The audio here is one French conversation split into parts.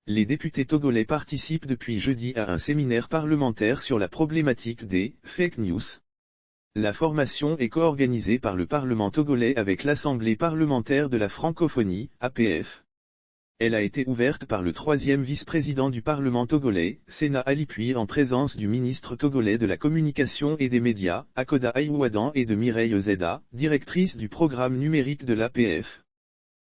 Les députés togolais participent depuis jeudi à un séminaire parlementaire sur la problématique des « fake news ». La formation est co-organisée par le Parlement togolais avec l'Assemblée parlementaire de la francophonie, APF. Elle a été ouverte par le troisième vice-président du Parlement togolais, Sena Ali Puis en présence du ministre togolais de la Communication et des Médias, Akoda Aïouadan et de Mireille Zeda, directrice du programme numérique de l'APF.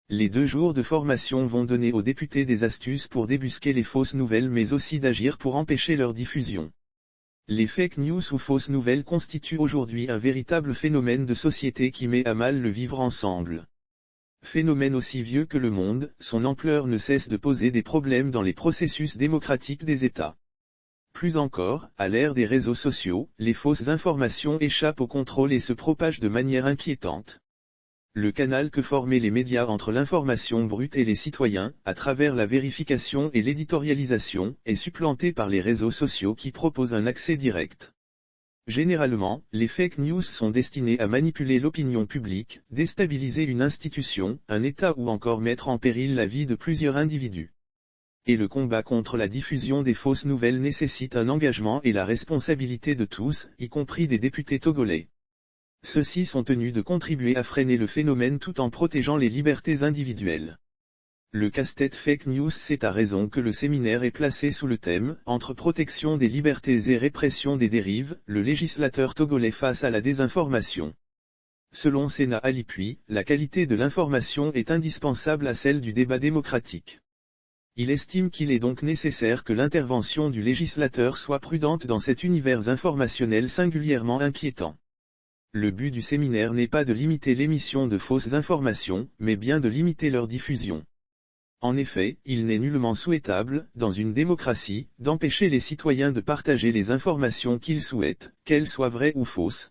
Les 2 jours de formation vont donner aux députés des astuces pour débusquer les fausses nouvelles mais aussi d'agir pour empêcher leur diffusion. Les fake news ou fausses nouvelles constituent aujourd'hui un véritable phénomène de société qui met à mal le vivre ensemble. Phénomène aussi vieux que le monde, son ampleur ne cesse de poser des problèmes dans les processus démocratiques des États. Plus encore, à l'ère des réseaux sociaux, les fausses informations échappent au contrôle et se propagent de manière inquiétante. Le canal que formaient les médias entre l'information brute et les citoyens, à travers la vérification et l'éditorialisation, est supplanté par les réseaux sociaux qui proposent un accès direct. Généralement, les fake news sont destinées à manipuler l'opinion publique, déstabiliser une institution, un État ou encore mettre en péril la vie de plusieurs individus. Et le combat contre la diffusion des fausses nouvelles nécessite un engagement et la responsabilité de tous, y compris des députés togolais. Ceux-ci sont tenus de contribuer à freiner le phénomène tout en protégeant les libertés individuelles. Le casse-tête fake news, c'est à raison que le séminaire est placé sous le thème « Entre protection des libertés et répression des dérives, le législateur togolais face à la désinformation ». Selon Sena Ali Puis, la qualité de l'information est indispensable à celle du débat démocratique. Il estime qu'il est donc nécessaire que l'intervention du législateur soit prudente dans cet univers informationnel singulièrement inquiétant. Le but du séminaire n'est pas de limiter l'émission de fausses informations, mais bien de limiter leur diffusion. En effet, il n'est nullement souhaitable, dans une démocratie, d'empêcher les citoyens de partager les informations qu'ils souhaitent, qu'elles soient vraies ou fausses.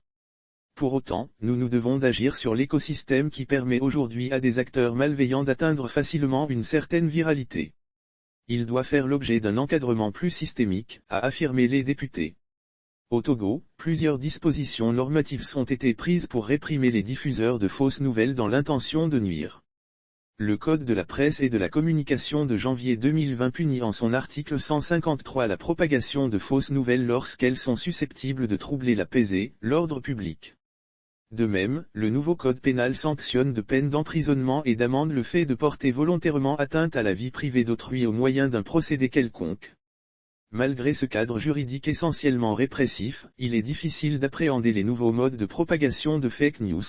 Pour autant, nous devons d'agir sur l'écosystème qui permet aujourd'hui à des acteurs malveillants d'atteindre facilement une certaine viralité. Il doit faire l'objet d'un encadrement plus systémique, a affirmé les députés. Au Togo, plusieurs dispositions normatives ont été prises pour réprimer les diffuseurs de fausses nouvelles dans l'intention de nuire. Le Code de la presse et de la communication de janvier 2020 punit en son article 153 la propagation de fausses nouvelles lorsqu'elles sont susceptibles de troubler la paix et l'ordre public. De même, le nouveau Code pénal sanctionne de peines d'emprisonnement et d'amende le fait de porter volontairement atteinte à la vie privée d'autrui au moyen d'un procédé quelconque. Malgré ce cadre juridique essentiellement répressif, il est difficile d'appréhender les nouveaux modes de propagation de fake news.